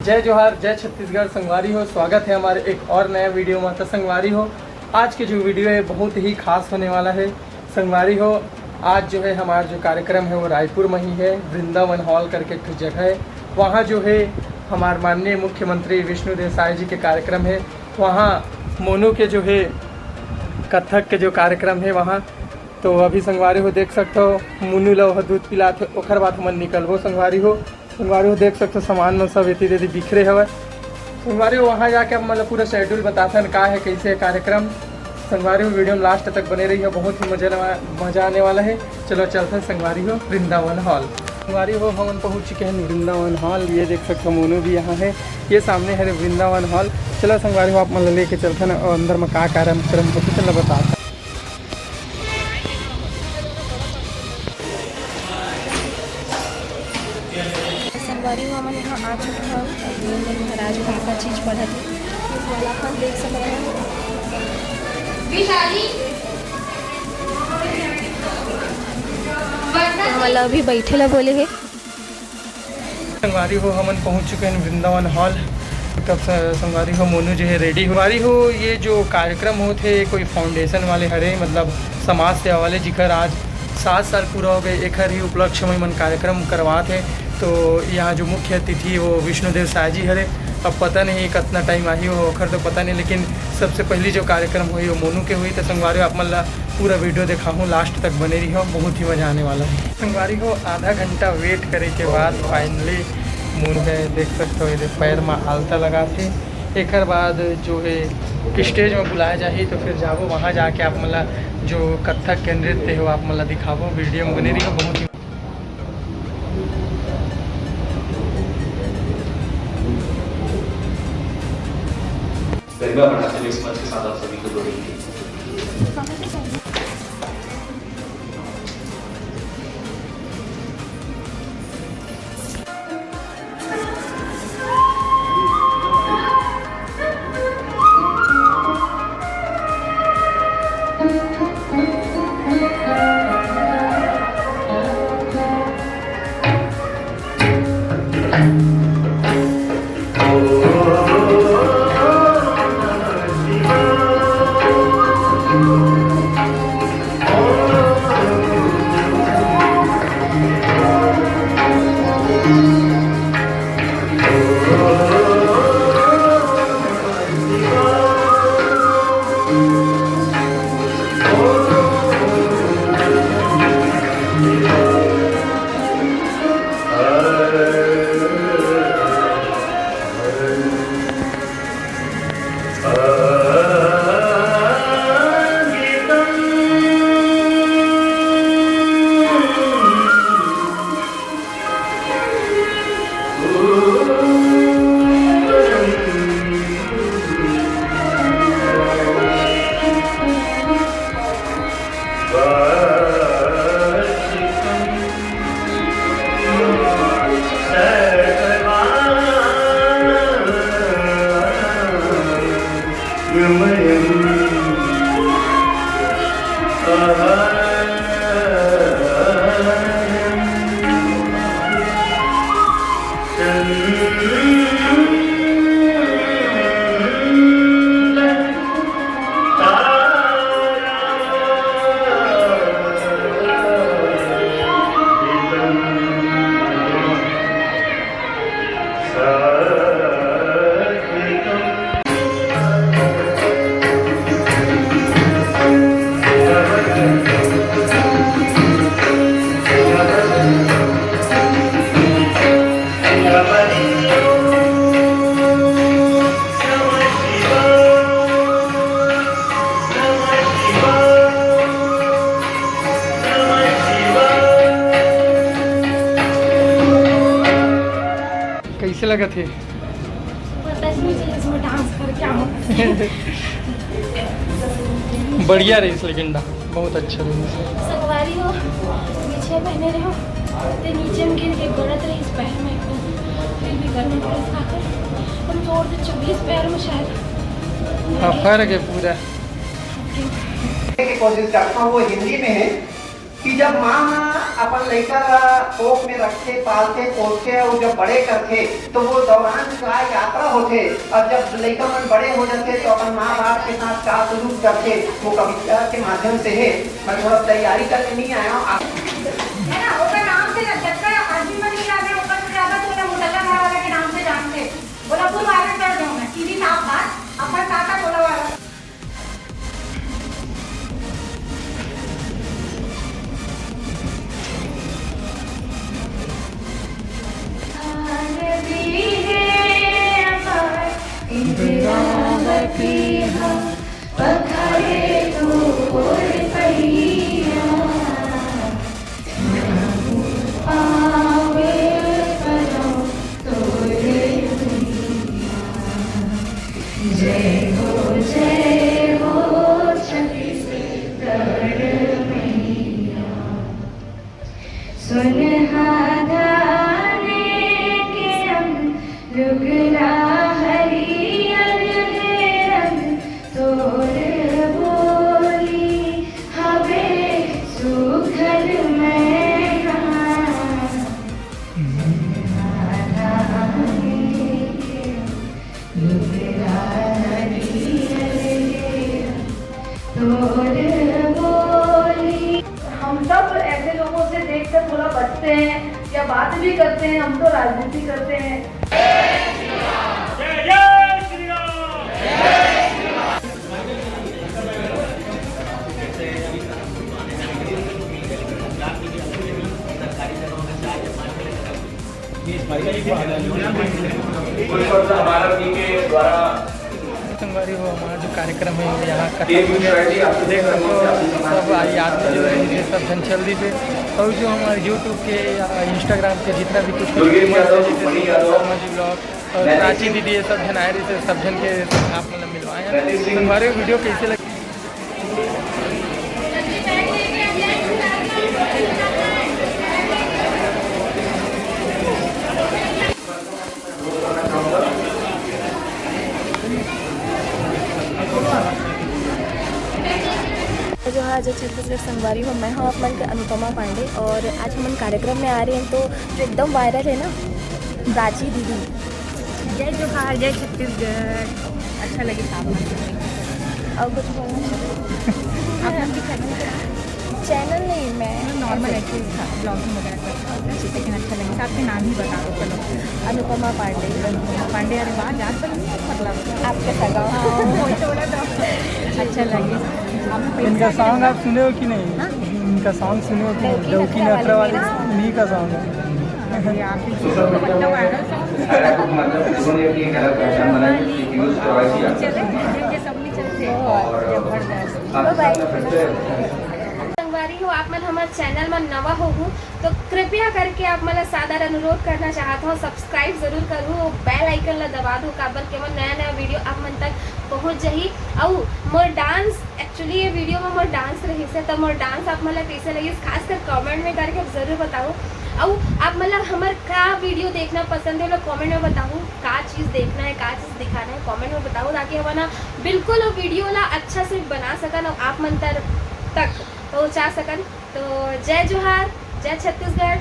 जय जोहार, जय छत्तीसगढ़। संगवारी हो, स्वागत है हमारे एक और नया वीडियो में। तो संगवारी हो, आज के जो वीडियो है बहुत ही खास होने वाला है। संगवारी हो, आज जो है हमारा जो कार्यक्रम है वो रायपुर में ही है। वृंदावन हॉल करके एक जगह है, वहाँ जो है हमारे माननीय मुख्यमंत्री विष्णुदेव साय जी के कार्यक्रम है। वहाँ मोनू के जो है कथक के जो कार्यक्रम है वहाँ, तो अभी संगवारी हो देख सकते हो मुन्नू ला दूध पिलाते ओखर बाद हमन निकलबो। संगवारी हो देख सकते हो सामान में सब इतनी देरी बिखरे हवे। संगवारी हो वहाँ जाके अब मतलब पूरा शेड्यूल बताते हैं का है कैसे है कार्यक्रम। संगवारी हो वीडियो में लास्ट तक बने रही है, बहुत ही मज़ा आने वाला है। चलो चलते हैं संगवारी हो वृंदावन हॉल। संगवारी हो हम पहुँच चुके हैं वृंदावन हॉल। ये देख सकते हो मोनू भी यहाँ है, ये सामने है वृंदावन हॉल। चलो संगवारी हो आप मतलब लेके चलते हैं और अंदर में का कार्यक्रम होते चलो बताते। संगवारी हो हम यहाँ आ चुके हैं। महाराज का चीज़ पढ़ा थे, इस वाला अपन देख सकते हैं। मतलब अभी बैठे ला बोले है। संगवारी हो हम पहुँच चुके हैं वृंदावन हॉल। तब संगवारी हो मोनू जो है रेडी। संगवारी हो ये जो कार्यक्रम होते कोई फाउंडेशन वाले हरे, मतलब समाज सेवा वाले, जिकर आज 7 साल पूरा हो गए। एक ही उपलक्ष्य में मन कार्यक्रम करवाते। तो यहाँ जो मुख्य अतिथि वो विष्णुदेव साय जी हरे। अब पता नहीं कितना टाइम आई हो ओखर तो पता नहीं, लेकिन सबसे पहली जो कार्यक्रम हुई वो मोनू के हुई। तो संगवारी आप मतलब पूरा वीडियो देखा हूँ, लास्ट तक बने रही हो, बहुत ही मज़ा आने वाला है। संगवारी हो आधा घंटा वेट करे के बाद फाइनली मोनू है देख सकते हो, ये पैर में आलता लगा थे। एक बाद जो है स्टेज में बुलाया जाए तो फिर जाओ वहाँ जाके आप मतलब जो कथक के नृत्य हो आप मतलब दिखावो, वीडियो में बने रही हो, बहुत ही गरबा बनाते हुए इस मंच के साथ आप सभी को जोड़ेंगे। कैसे लगा थे? बढ़िया रही लेकिन बहुत अच्छा रही। संगवारी हो नीचे पहने रहो तो नीचे में गिर के गलत रही इस पैर में, फिर भी करने पड़े खाकर हम जोड़ दे 24 पैर में शायद। हाँ फर्क है पूरा। कोशिश करता हूँ वो हिंदी में है कि जब माँ अपन लड़का ला कोख में रखे पालते पोसते और जब बड़े करते तो वो दौरान का यात्रा होते और जब लड़का मन बड़े हो जाते तो अपन माँ बाप के साथ का सलूक करते वो कविता के माध्यम से है। मैं थोड़ा तैयारी करके नहीं आया हूँ है ना, ओकर नाम से जब का आदमी मन नहीं आवे ओकर से ज्यादा तो मुदल्ला घर वाला के नाम से जानते। बोला फुल वायरल कर दूं मैं सीधी साफ बात अपन काका बोला वाला हम सब ऐसे लोगों से देखकर थोड़ा बचते हैं या बात भी करते हैं। हम तो राजनीति करते हैं। हमारा टीम के द्वारा संगवारी हो हमारा जो कार्यक्रम है वो यहाँ का एक यूनिवर्सिटी आप देख सको सब याद में जो है सब जन जल्दी से और जो हमारे यूट्यूब के या इंस्टाग्राम के जितना भी कुछ दुर्गेश यादव, मणि यादव, शर्मा जी ब्लॉग और प्राची दीदी ये सब जन आए रहे सब जन के आप मतलब मिलवाए हैं। संगवारी वीडियो कैसे लगे जो है जो छत्तीसगढ़ संगवारी हो, मैं हूँ आप मन के अनुपमा पांडे और आज हम कार्यक्रम में आ रहे हैं तो जो एकदम वायरल है ना प्राची दीदी। जय जोहार, जय छत्तीसगढ़। अच्छा लगे और कुछ बोलना चैनल नहीं मैं नॉर्मल ऐसे ब्लॉगिंग वगैरह करता हूँ लेकिन अच्छा लगे। आपके नाम ही बता दो चलो। अनुपमा पांडे। पांडे अरे वाह याद तो नहीं मतलब आपके सगा वही तो बोला तो अच्छा लगे। इनका सॉन्ग आप सुने हो कि नहीं? इनका सॉन्ग सुने हो कि नहीं? डौकी नखरा वाले उन्हीं का सॉन्ग है। आप भी मतलब वायरल उन्होंने अपनी एक अलग पहचान बनाई कि न्यूज़ प्रवासी चले ये सब में चलते बाय। संगवारी हो आप मन हमारे चैनल में नवा हो तो कृपया करके आप मला सादर अनुरोध करना चाहता हूँ सब्सक्राइब जरूर करूँ बेल आइकन ला दबा दो काबर के मन नया नया वीडियो आप मन तक पहुँच जाही। और मोर डांस एक्चुअली ये वीडियो में मोर डांस रही से तो मोर डांस आप मला कैसे लगी खासकर कमेंट में करके जरूर बताओ। और आप मतलब हमारे का वीडियो देखना पसंद है कमेंट में बताओ का चीज़ देखना है का चीज़ दिखाना है कमेंट में बताओ ताकि हमारा बिल्कुल वीडियो ला अच्छा से बना सकन और आप मन तक पहुँचा सकन। तो जय जोहार, जय छत्तीसगढ़।